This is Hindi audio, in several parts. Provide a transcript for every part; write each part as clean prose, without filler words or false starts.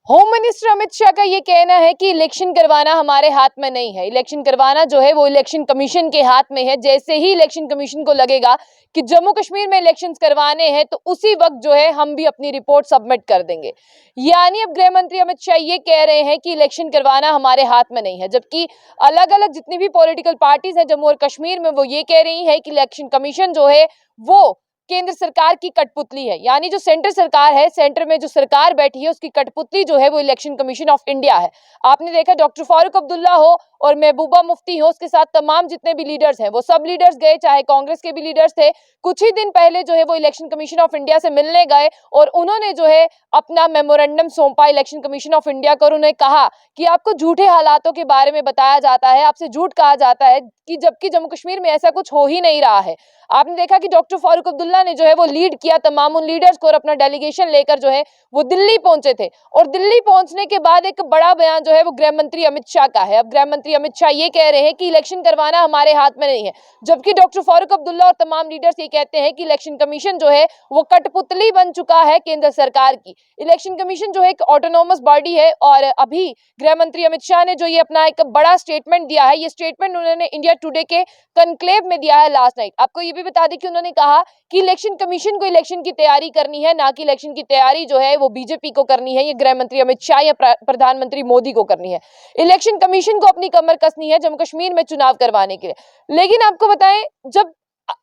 होम मिनिस्टर अमित शाह का ये कहना है कि इलेक्शन करवाना हमारे हाथ में नहीं है। इलेक्शन करवाना जो है वो इलेक्शन कमीशन के हाथ में है। जैसे ही इलेक्शन कमीशन को लगेगा कि जम्मू कश्मीर में इलेक्शंस करवाने हैं तो उसी वक्त जो है हम भी अपनी रिपोर्ट सबमिट कर देंगे। यानी अब गृह मंत्री अमित शाह ये कह रहे हैं कि इलेक्शन करवाना हमारे हाथ में नहीं है, जबकि अलग अलग जितनी भी पॉलिटिकल पार्टीज हैं जम्मू और कश्मीर में वो ये कह रही है कि इलेक्शन कमीशन जो है वो केंद्र सरकार की कठपुतली है। यानी जो सेंटर सरकार है, सेंटर में जो सरकार बैठी है उसकी कठपुतली जो है वो इलेक्शन कमीशन ऑफ इंडिया है। आपने देखा डॉक्टर फारूक अब्दुल्ला हो और महबूबा मुफ्ती हो, उसके साथ तमाम जितने भी लीडर्स हैं वो सब लीडर्स गए, चाहे कांग्रेस के भी लीडर्स थे, कुछ ही दिन पहले जो है वो इलेक्शन कमीशन ऑफ इंडिया से मिलने गए और उन्होंने जो है अपना मेमोरेंडम सौंपा इलेक्शन कमीशन ऑफ इंडिया को। उन्होंने कहा कि आपको झूठे हालातों के बारे में बताया जाता है, आपसे झूठ कहा जाता है कि जबकि जम्मू कश्मीर में ऐसा कुछ हो ही नहीं रहा है। आपने देखा कि डॉक्टर फारूक अब्दुल्ला ने जो है वो लीड किया तमाम उन लीडर्स को और अपना डेलीगेशन लेकर जो है वो दिल्ली पहुंचे थे। और दिल्ली पहुंचने के बाद एक बड़ा बयान जो है वो गृह मंत्री अमित शाह का है। अब गृह मंत्री अमित शाह ये कह रहे हैं कि इलेक्शन करवाना हमारे हाथ में नहीं है, जबकि डॉक्टर फारूक अब्दुल्ला और तमाम लीडर्स ये कहते हैं कि इलेक्शन कमीशन जो है वो कठपुतली बन चुका है केंद्र सरकार की। इलेक्शन कमीशन जो है एक ऑटोनोमस बॉडी है और अभी गृह मंत्री अमित शाह ने जो ये अपना एक बड़ा स्टेटमेंट दिया है, ये स्टेटमेंट उन्होंने इंडिया टुडे के कनक्लेव में दिया है लास्ट नाइट। आपको ये भी बता दें कि उन्होंने कहा कि इलेक्शन कमीशन को इलेक्शन की तैयारी करनी है, ना कि इलेक्शन की तैयारी जो है वो बीजेपी को करनी है, ये गृह मंत्री अमित शाह या प्रधानमंत्री मोदी को करनी है। इलेक्शन कमीशन को अपनी कमर कसनी है जम्मू कश्मीर में चुनाव करवाने के लिए। लेकिन आपको बताएं, जब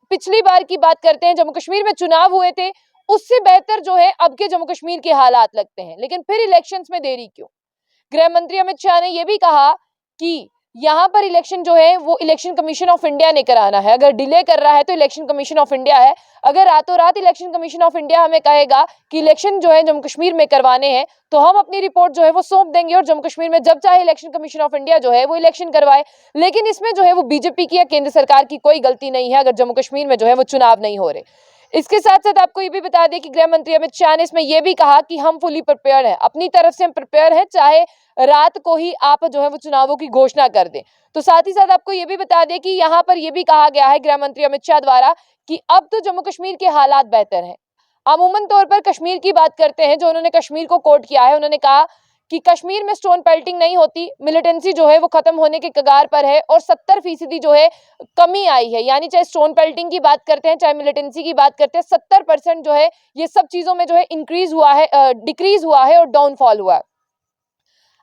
पिछली बार की बात करते हैं जम्मू कश्मीर में चुनाव हुए थे, उससे बेहतर जो है अब के जम्मू कश्मीर के हालात लगते हैं, लेकिन फिर इलेक्शंस में देरी क्यों? गृह मंत्री अमित शाह ने यह भी कहा कि यहाँ पर इलेक्शन जो है वो इलेक्शन कमीशन ऑफ इंडिया ने कराना है। अगर डिले कर रहा है तो इलेक्शन कमीशन ऑफ इंडिया है। अगर रातों रात इलेक्शन कमीशन ऑफ इंडिया हमें कहेगा कि इलेक्शन जो है जम्मू कश्मीर में करवाने हैं तो हम अपनी रिपोर्ट जो है वो सौंप देंगे और जम्मू कश्मीर में जब चाहे इलेक्शन कमीशन ऑफ इंडिया जो है वो इलेक्शन करवाए। लेकिन इसमें जो है वो बीजेपी की या केंद्र सरकार की कोई गलती नहीं है अगर जम्मू कश्मीर में जो है वो चुनाव नहीं हो रहे। इसके साथ साथ आपको ये भी बता दें कि गृह मंत्री अमित शाह ने इसमें यह भी कहा कि हम फुली प्रिपेयर हैं, अपनी तरफ से हम प्रिपेयर हैं, चाहे रात को ही आप जो है वो चुनावों की घोषणा कर दें। तो साथ ही साथ आपको ये भी बता दें कि यहाँ पर यह भी कहा गया है गृह मंत्री अमित शाह द्वारा कि अब तो जम्मू कश्मीर के हालात बेहतर हैं। अमूमन तौर पर कश्मीर की बात करते हैं, जो उन्होंने कश्मीर को कोट किया है, उन्होंने कहा कि कश्मीर में स्टोन पेल्टिंग नहीं होती, मिलिटेंसी जो है वो खत्म होने के कगार पर है और 70% जो है कमी आई है। यानी चाहे स्टोन पेल्टिंग की बात करते हैं चाहे मिलिटेंसी की बात करते हैं, 70% जो है ये सब चीजों में जो है इंक्रीज हुआ है, डिक्रीज हुआ है और डाउनफॉल हुआ है।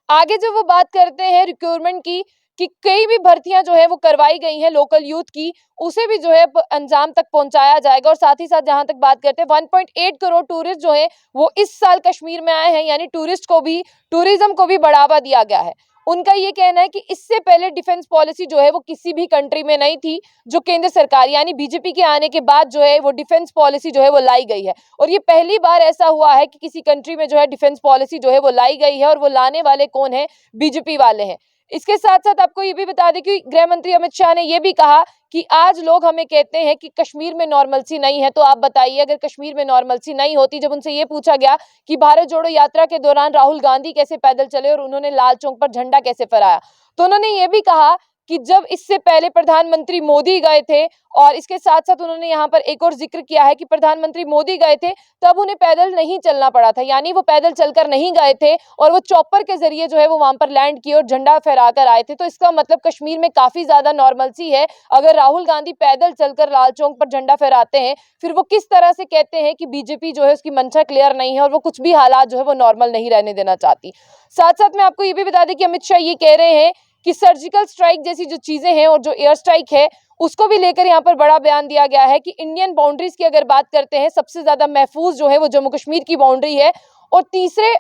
आगे जो वो बात करते हैं रिक्रूटमेंट की कि कई भी भर्तियां जो है वो करवाई गई हैं लोकल यूथ की, उसे भी जो है अंजाम तक पहुंचाया जाएगा। और साथ ही साथ जहां तक बात करते हैं 1.8 करोड़ टूरिस्ट जो है वो इस साल कश्मीर में आए हैं, यानी टूरिज्म को भी बढ़ावा दिया गया है। उनका ये कहना है कि इससे पहले डिफेंस पॉलिसी जो है वो किसी भी कंट्री में नहीं थी, जो केंद्र सरकार यानी बीजेपी के आने के बाद जो है वो डिफेंस पॉलिसी जो है वो लाई गई है। और ये पहली बार ऐसा हुआ है कि किसी कंट्री में जो है डिफेंस पॉलिसी जो है वो लाई गई है और वो लाने वाले कौन है? बीजेपी वाले हैं। इसके साथ साथ आपको ये भी बता दें कि गृह मंत्री अमित शाह ने यह भी कहा कि आज लोग हमें कहते हैं कि कश्मीर में नॉर्मलसी नहीं है, तो आप बताइए अगर कश्मीर में नॉर्मलसी नहीं होती। जब उनसे ये पूछा गया कि भारत जोड़ो यात्रा के दौरान राहुल गांधी कैसे पैदल चले और उन्होंने लाल चौक पर झंडा कैसे फहराया, तो उन्होंने ये भी कहा कि जब इससे पहले प्रधानमंत्री मोदी गए थे, और इसके साथ साथ उन्होंने यहाँ पर एक और जिक्र किया है कि प्रधानमंत्री मोदी गए थे तब उन्हें पैदल नहीं चलना पड़ा था, यानी वो पैदल चलकर नहीं गए थे और वो चॉपर के जरिए जो है वो वहां पर लैंड किए और झंडा फहरा कर आए थे। तो इसका मतलब कश्मीर में काफी ज्यादा नॉर्मलसी है। अगर राहुल गांधी पैदल चलकर लाल चौक पर झंडा फहराते हैं, फिर वो किस तरह से कहते हैं कि बीजेपी जो है उसकी मंशा क्लियर नहीं है और वो कुछ भी हालात जो है वो नॉर्मल नहीं रहने देना चाहती। साथ साथ में आपको ये भी बता दें कि अमित शाह ये कह रहे हैं कि सर्जिकल स्ट्राइक जैसी जो चीजें हैं और जो एयर स्ट्राइक है उसको भी लेकर यहाँ पर बड़ा बयान दिया गया है कि इंडियन बाउंड्रीज की अगर बात करते हैं, सबसे ज्यादा महफूज जो है वो जम्मू कश्मीर की बाउंड्री है और तीसरे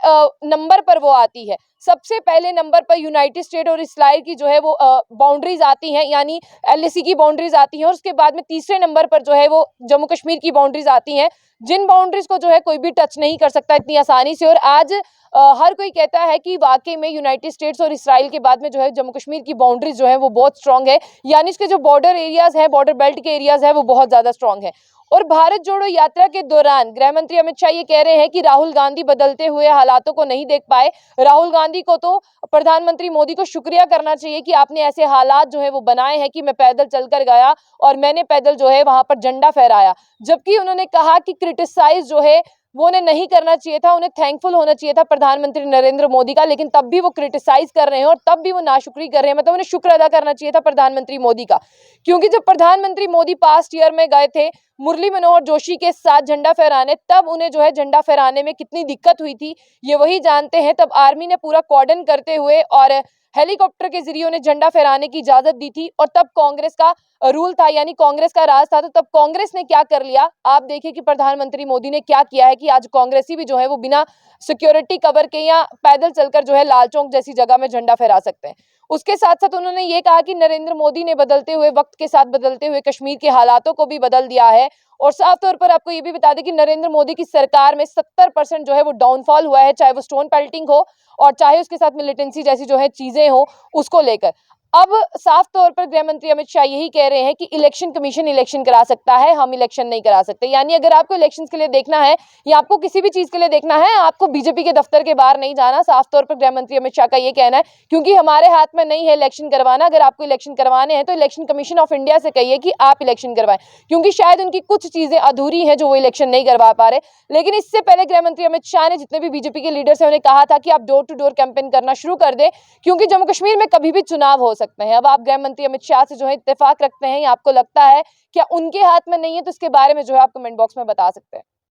नंबर पर वो आती है। सबसे पहले नंबर पर यूनाइटेड स्टेट और इस्राइल की जो है वो बाउंड्रीज आती हैं, यानी एलएसी की बाउंड्रीज आती हैं, और उसके बाद में तीसरे नंबर पर जो है वो जम्मू कश्मीर की बाउंड्रीज आती हैं, जिन बाउंड्रीज को जो है कोई भी टच नहीं कर सकता इतनी आसानी से। और आज हर कोई कहता है कि वाकई में यूनाइटेड स्टेट्स और इस्राइल के बाद में जो है जम्मू कश्मीर की बाउंड्रीज जो है वो बहुत स्ट्रांग है, यानी इसके जो बॉर्डर एरियाज हैं, बॉर्डर बेल्ट के एरियाज हैं, वो बहुत ज्यादा स्ट्रांग है। और भारत जोड़ो यात्रा के दौरान गृह मंत्री अमित शाह ये कह रहे हैं कि राहुल गांधी बदलते हुए हालातों को नहीं देख पाए। राहुल गांधी को तो प्रधानमंत्री मोदी को शुक्रिया करना चाहिए कि आपने ऐसे हालात जो है वो बनाए हैं कि मैं पैदल चलकर गया और मैंने पैदल जो है वहां पर झंडा फहराया। जबकि उन्होंने कहा कि क्रिटिसाइज जो है वो उन्हें नहीं करना चाहिए था, उन्हें थैंकफुल होना चाहिए था प्रधानमंत्री नरेंद्र मोदी का, लेकिन तब भी वो क्रिटिसाइज कर रहे हैं और तब भी वो नाशुक्री कर रहे हैं। मतलब उन्हें शुक्र अदा करना चाहिए था प्रधानमंत्री मोदी का, क्योंकि जब प्रधानमंत्री मोदी पास्ट ईयर में गए थे मुरली मनोहर जोशी के साथ झंडा फहराने, तब उन्हें जो है झंडा फहराने में कितनी दिक्कत हुई थी ये वही जानते हैं। तब आर्मी ने पूरा कॉर्डन करते हुए और हेलीकॉप्टर के जरिए उन्हें झंडा फहराने की इजाजत दी थी, और तब कांग्रेस का रूल था, यानी कांग्रेस का राज था। तो तब कांग्रेस ने क्या कर लिया, आप देखिए कि प्रधानमंत्री मोदी ने क्या किया है कि आज कांग्रेसी भी जो है वो बिना सिक्योरिटी कवर के या पैदल चलकर जो है लाल चौक जैसी जगह में झंडा फहरा सकते हैं। उसके साथ साथ उन्होंने ये कहा कि नरेंद्र मोदी ने बदलते हुए वक्त के साथ बदलते हुए कश्मीर के हालातों को भी बदल दिया है। और साफ तौर पर आपको ये भी बता दें कि नरेंद्र मोदी की सरकार में 70% जो है वो डाउनफॉल हुआ है, चाहे वो स्टोन पेल्टिंग हो और चाहे उसके साथ मिलिटेंसी जैसी जो है चीजें हो उसको लेकर। अब साफ तौर पर गृह मंत्री अमित शाह यही कह रहे हैं कि इलेक्शन कमीशन इलेक्शन करा सकता है, हम इलेक्शन नहीं करा सकते। यानी अगर आपको इलेक्शंस के लिए देखना है या आपको किसी भी चीज के लिए देखना है, आपको बीजेपी के दफ्तर के बाहर नहीं जाना। साफ तौर पर गृह मंत्री अमित शाह का ये कहना है, क्योंकि हमारे हाथ में नहीं है इलेक्शन करवाना। अगर आपको इलेक्शन करवाने हैं तो इलेक्शन कमीशन ऑफ इंडिया से कहिए कि आप इलेक्शन करवाएं, क्योंकि शायद उनकी कुछ चीजें अधूरी हैं जो वो इलेक्शन नहीं करवा पा रहे। लेकिन इससे पहले गृह मंत्री अमित शाह ने जितने भी बीजेपी के लीडर्स हैं उन्हें कहा था कि आप डोर टू डोर कैंपेन करना शुरू कर दें, क्योंकि जम्मू कश्मीर में कभी भी चुनाव हो सकते हैं। अब आप गृह मंत्री अमित शाह से जो है इत्तेफाक रखते हैं या आपको लगता है क्या उनके हाथ में नहीं है, तो इसके बारे में जो है आप कमेंट बॉक्स में बता सकते हैं।